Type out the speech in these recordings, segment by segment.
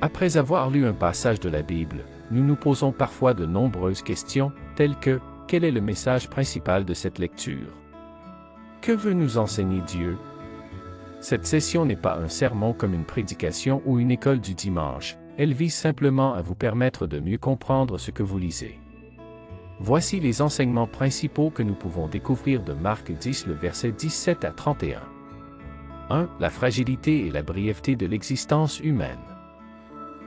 Après avoir lu un passage de la Bible, nous nous posons parfois de nombreuses questions, telles que « Quel est le message principal de cette lecture? Que veut nous enseigner Dieu ?» Cette session n'est pas un sermon comme une prédication ou une école du dimanche, elle vise simplement à vous permettre de mieux comprendre ce que vous lisez. Voici les enseignements principaux que nous pouvons découvrir de Marc 10, le verset 17 à 31. 1. La fragilité et la brièveté de l'existence humaine.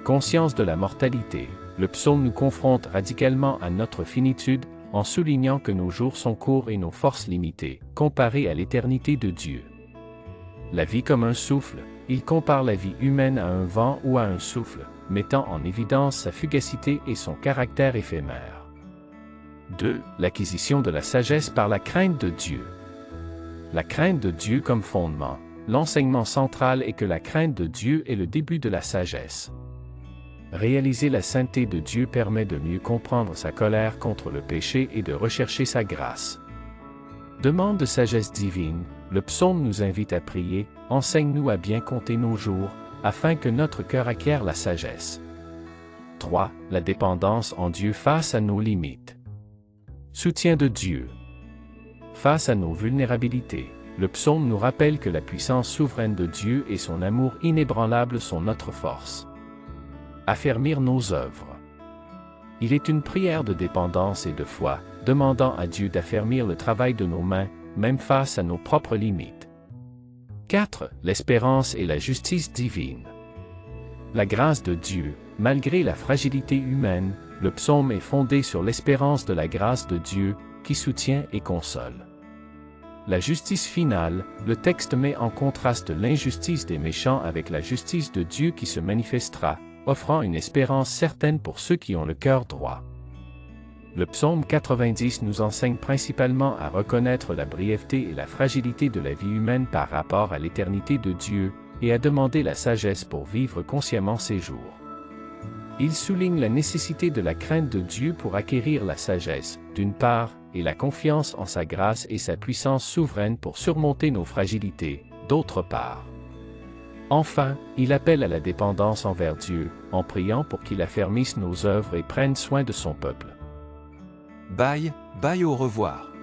Conscience de la mortalité, le psaume nous confronte radicalement à notre finitude, en soulignant que nos jours sont courts et nos forces limitées, comparées à l'éternité de Dieu. La vie comme un souffle, il compare la vie humaine à un vent ou à un souffle, mettant en évidence sa fugacité et son caractère éphémère. 2. L'acquisition de la sagesse par la crainte de Dieu. La crainte de Dieu comme fondement. L'enseignement central est que la crainte de Dieu est le début de la sagesse. Réaliser la sainteté de Dieu permet de mieux comprendre sa colère contre le péché et de rechercher sa grâce. Demande de sagesse divine, le psaume nous invite à prier, enseigne-nous à bien compter nos jours, afin que notre cœur acquiert la sagesse. 3. La dépendance en Dieu face à nos limites. Soutien de Dieu. Face à nos vulnérabilités, le psaume nous rappelle que la puissance souveraine de Dieu et son amour inébranlable sont notre force. Affermir nos œuvres. Il est une prière de dépendance et de foi, demandant à Dieu d'affermir le travail de nos mains, même face à nos propres limites. 4. L'espérance et la justice divine. La grâce de Dieu, malgré la fragilité humaine, le psaume est fondé sur l'espérance de la grâce de Dieu, qui soutient et console. La justice finale, le texte met en contraste l'injustice des méchants avec la justice de Dieu qui se manifestera, offrant une espérance certaine pour ceux qui ont le cœur droit. Le psaume 90 nous enseigne principalement à reconnaître la brièveté et la fragilité de la vie humaine par rapport à l'éternité de Dieu, et à demander la sagesse pour vivre consciemment ces jours. Il souligne la nécessité de la crainte de Dieu pour acquérir la sagesse, d'une part, et la confiance en sa grâce et sa puissance souveraine pour surmonter nos fragilités, d'autre part. Enfin, il appelle à la dépendance envers Dieu, en priant pour qu'il affermisse nos œuvres et prenne soin de son peuple. Bye, bye, au revoir.